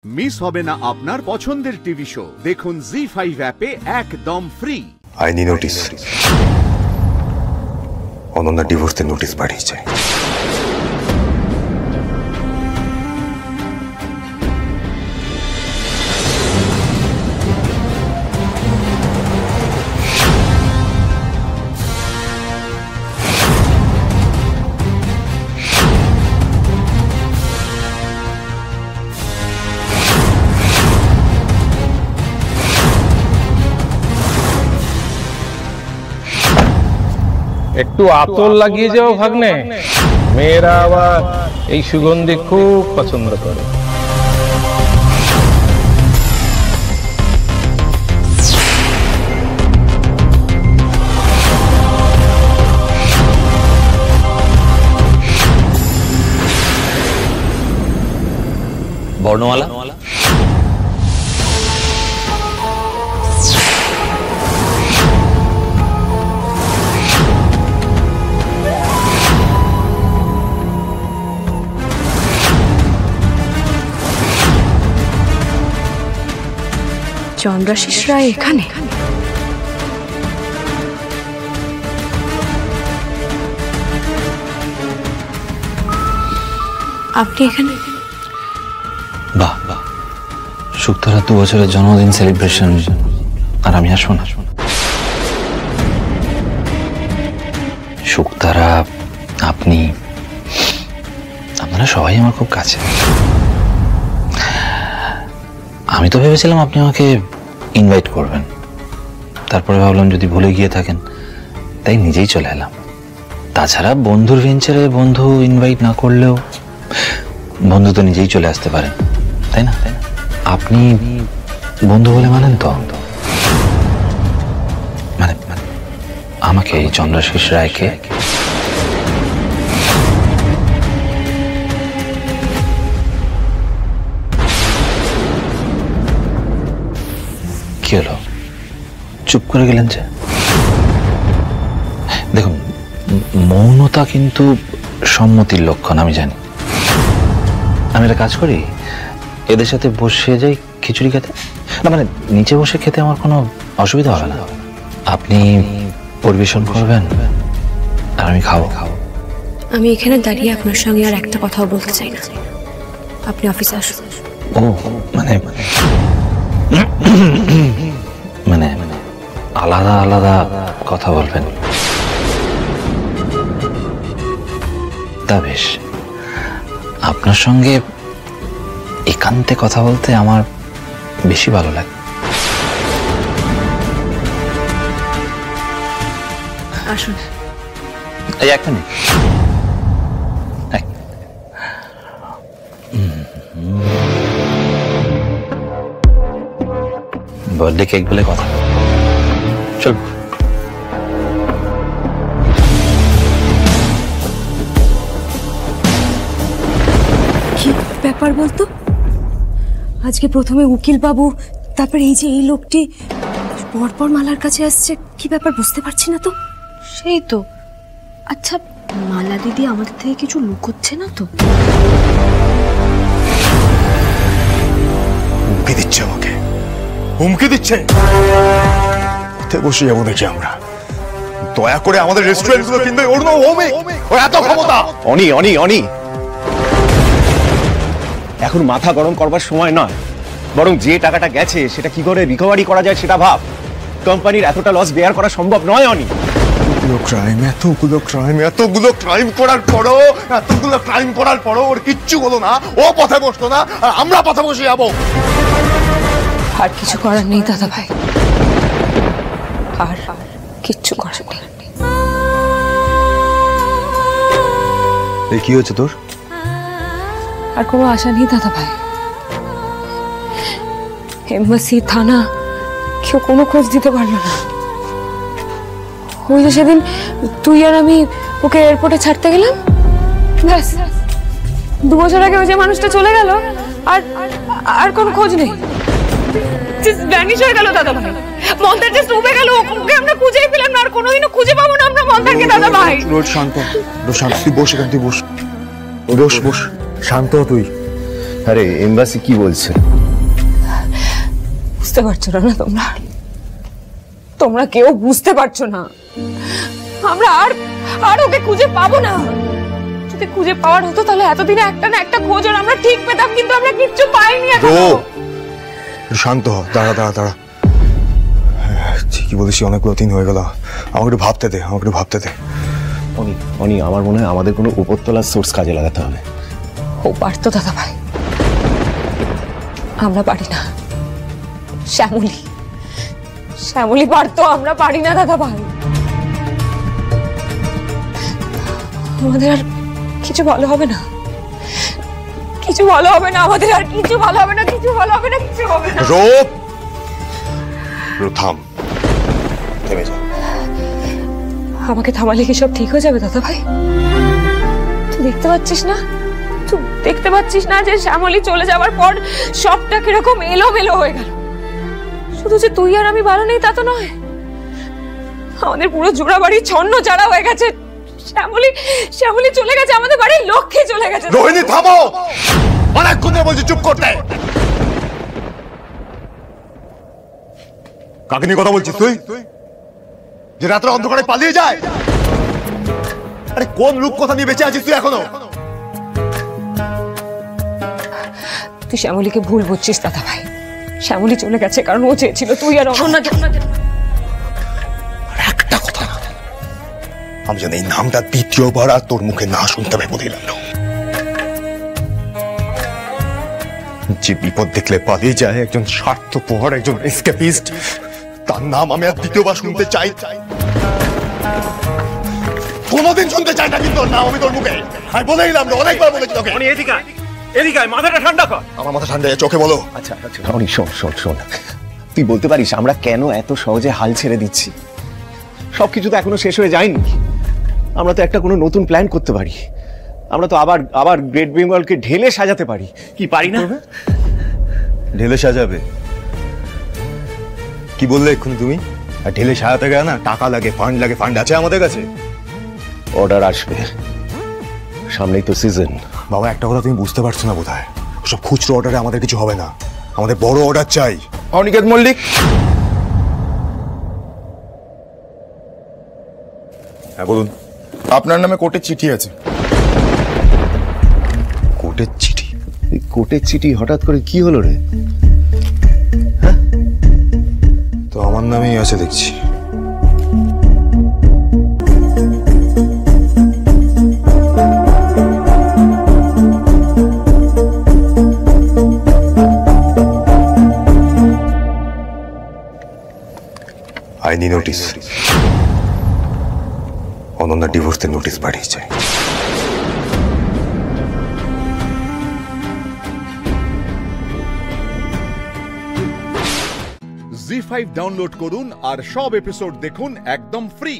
Miss হবে না আপনার পছন্দের টিভি শো। দেখুন জি5 অ্যাপে একদম ফ্রি। আইনি নোটিশ, অনন্যা ডিভোর্সের নোটিশ পাঠিয়েছে। একটু আতর লাগিয়ে যাও ভাগ্নে, মেয়েরা আবার এই সুগন্ধি খুব পছন্দ করে। বর্ণমালা চন্দ্রাশিস রায় এখানে? আপনি এখানে? বাহ বাহ, শুক্তারা 2 বছরের জন্মদিন সেলিব্রেশন, আর আমি আসবো না? শুক্তারা, আপনি, আপনারা সবাই আমার খুব কাছে। আমি তো ভেবেছিলাম আপনি আমাকে ইনভাইট করবেন, তারপরে ভাবলাম যদি ভুলে গিয়ে থাকেন, তাই নিজেই চলে এলাম। তাছাড়া বন্ধুর ভেঞ্চারে বন্ধু ইনভাইট না করলেও বন্ধু তো নিজেই চলে আসতে পারেন, তাই না? আপনি বন্ধু বলে মানেন তো? মানে আমাকে, এই চন্দ্রাশিস রায়কে? কি হলো, চুপ করে গেলেন যে? দেখুন, মৌনতা কিন্তু সম্মতির লক্ষণ, আমি জানি। আমি একটা কাজ করি, এদের সাথে বসে যাই খিচুড়ি খেতে। না মানে নিচে বসে খেতে আমার কোনো অসুবিধা হবে না। আপনি পরিবেশন করবেন আর আমি খাবো। আমি এখানে দাঁড়িয়ে আপনার সঙ্গে আর একটা কথাও বলতে চাই না। আপনি অফিসে আসুন। ও মানে মানে আলাদা আলাদা কথা বলবেন? তা বেশ, আপনার সঙ্গে একান্তে কথা বলতে আমার বেশি ভালো লাগে। আসুন। এই এক মিনিট, বার্থডে কেক বলে কথা। চল। কি ব্যাপার বলতো? আজকে প্রথমে উকিল বাবু, তারপর এই যে এই লোকটি পরপর মালার কাছে আসছে। কি ব্যাপার বুঝতে পারছি না তো। সেই তো। আচ্ছা, মালা দিদি আমাদের থেকে কিছু লুকোচ্ছে না তো? হুমকি দিচ্ছে আমাকে, হুমকি দিচ্ছে। বসে যাবো দেখি আমরা। দয়া করে আমাদের রেস্টুরেন্ট গুলো কিনবে ওর না হোমে, ও এত ক্ষমতা। অনি অনি অনি, এখন মাথা গরম করবার সময় নয়, বরং যে টাকাটা গেছে সেটা কি করে রিকভারি করা যায় সেটা ভাব। কোম্পানির এতটা লস বেয়ার করা সম্ভব নয় অনি। এতগুলো ক্রাইম করার পরও ওর কিচ্ছু হলো না, ও পথে বসতো না, আর আমরা পথে বসে যাবো। আর কিছু করার নেই দাদা ভাই, আর কিচ্ছু করার নেই। এই কি হচ্ছে তোর? আর কোনো আশা নেই দাদা ভাই। এমবাসি, থানা, কেউ কোনো খোঁজ দিতে পারলো না। ওই যে সেদিন তুই আর আমি ওকে এয়ারপোর্টে ছাড়তে গেলাম, ব্যাস 2 বছর আগে ওই যে মানুষটা চলে গেল, আর আর কোনো খোঁজ নেই। জাস্ট ভ্যানিশ হয়ে গেল দাদা ভাই। মন্দার জাস্ট ডুবে গেল, ওকে আমরা খুঁজেই পেলাম না, আর কোনোদিনও খুঁজে পাবো না আমরা মন্দারকে দাদা ভাই। রোজ শান্ত, তুই বস এখান, তুই বস, বস বস, শান্ত তুই। আরে এমবাসি কি বলছে? বুঝতে পারছো না তোমরা, তোমরা কেউ বুঝতে পারছো না। আমরা আর ওকে খুঁজে পাবো না। যদি খুঁজে পাওয়ার হতো তাহলে এতদিনে একটা না একটা খোঁজ ওর আমরা ঠিক পেতাম, কিন্তু আমরা কিচ্ছু পাইনি এখনো। শান্ত হ, দাঁড়া দাঁড়া দাঁড়া। ঠিকই বলিস, অনেকগুলো দিন হয়ে গেল। আমাকে একটু ভাবতে দে, আমাকে একটু ভাবতে দে। অনি আমার মনে হয় আমাদের কোনো উপরতলার সোর্স কাজে লাগাতে হবে। ও পারতো দাদা ভাই, আমরা পারি না। শ্যামলী পারতো, আমরা পারি না দাদা ভাই। আমাদের আর কিছু ভালো হবে না, কিছু ভালো হবে না, আমাদের আর কিছু ভালো হবে না, কিছু ভালো হবে না, কিছু হবে না। থাম, থেমে যা। আমাকে থামালে কি সব ঠিক হয়ে যাবে দাদা ভাই? তুই দেখতে পাচ্ছিস না, তুই দেখতে পাচ্ছিস না যে শ্যামলী চলে যাওয়ার পর সবটা কিরকম এলোমেলো হয়ে গেল? শুধু যে তুই আর আমি ভালো নেই তা তো নয়, আমাদের পুরো জোড়া বাড়ি ছন্ন ছাড়া হয়ে গেছে। শ্যামলী চলে গেছে, আমাদের বাড়ির লক্ষ্মী চলে গেছে। রোহিণী থামো, অনেকক্ষণ ধরে বলছি চুপ করতে। কাকে নিয়ে কথা বলছিস তুই, যে রাত্রে অন্ধকারে পালিয়ে যায়? আরে কোন রূপ কথা নিয়ে বেঁচে আছিস তুই এখনো? তুই শ্যামলীকে ভুল বুঝছিস দাদা ভাই। শ্যামলী চলে গেছে কারণ ও চেয়েছিল তুই আর অনন্যা। একটা কথা না, আমি যেন এই নামটা দ্বিতীয়বার আর তোর মুখে না শুনতে পাই বলেই লাগলো। যে বিপদ দেখলে পালিয়ে যায়, একজন স্বার্থপর, একজন এসকেপিস্ট, তার নাম আমি আর দ্বিতীয়বার শুনতে চাই। কোনোদিন শুনতে চাই না কিন্তু নাম আমি তোর মুখে। আমি বলেই লাগলো, অনেকবার বলেছি তোকে। এদিকে মাথাটা ঠান্ডা কর। আমার মাথা ঠান্ডা, চোখে বলো। আচ্ছা অনি শোন, তুই বলতে পারিস আমরা কেন এত সহজে হাল ছেড়ে দিচ্ছি? সবকিছু তো এখনো শেষ হয়ে যায়নি। আমরা তো একটা কোনো নতুন প্ল্যান করতে পারি। আমরা তো আবার গ্রেট বেঙ্গলকে ঢেলে সাজাতে পারি। কি পারি না? ঢেলে সাজাবে? কি বললে এক্ষুনি তুমি? আর ঢেলে সাজাতে গেলে না টাকা লাগে, ফান্ড লাগে। ফান্ড আছে আমাদের কাছে। অর্ডার আসবে, সামনেই তো সিজন। বাবা, একটা কথা তুমি বুঝতে পারছো না বোধহয়। সব খুচরো অর্ডারে আমাদের কিছু হবে না, আমাদের বড় অর্ডার চাই। অনিকেত মল্লিক, হ্যাঁ বলুন। আপনার নামে কোর্টে চিঠি আছে। কোর্টের চিঠি? এই কোর্টের চিঠি হঠাৎ করে কি হলো রে? তো আমার নামেই আছে দেখছি। আইনি নোটিশ, অনন্যা ডিভোর্সের নোটিশ পাঠিয়েছে। জি5 ডাউনলোড করুন আর সব এপিসোড দেখুন একদম ফ্রি।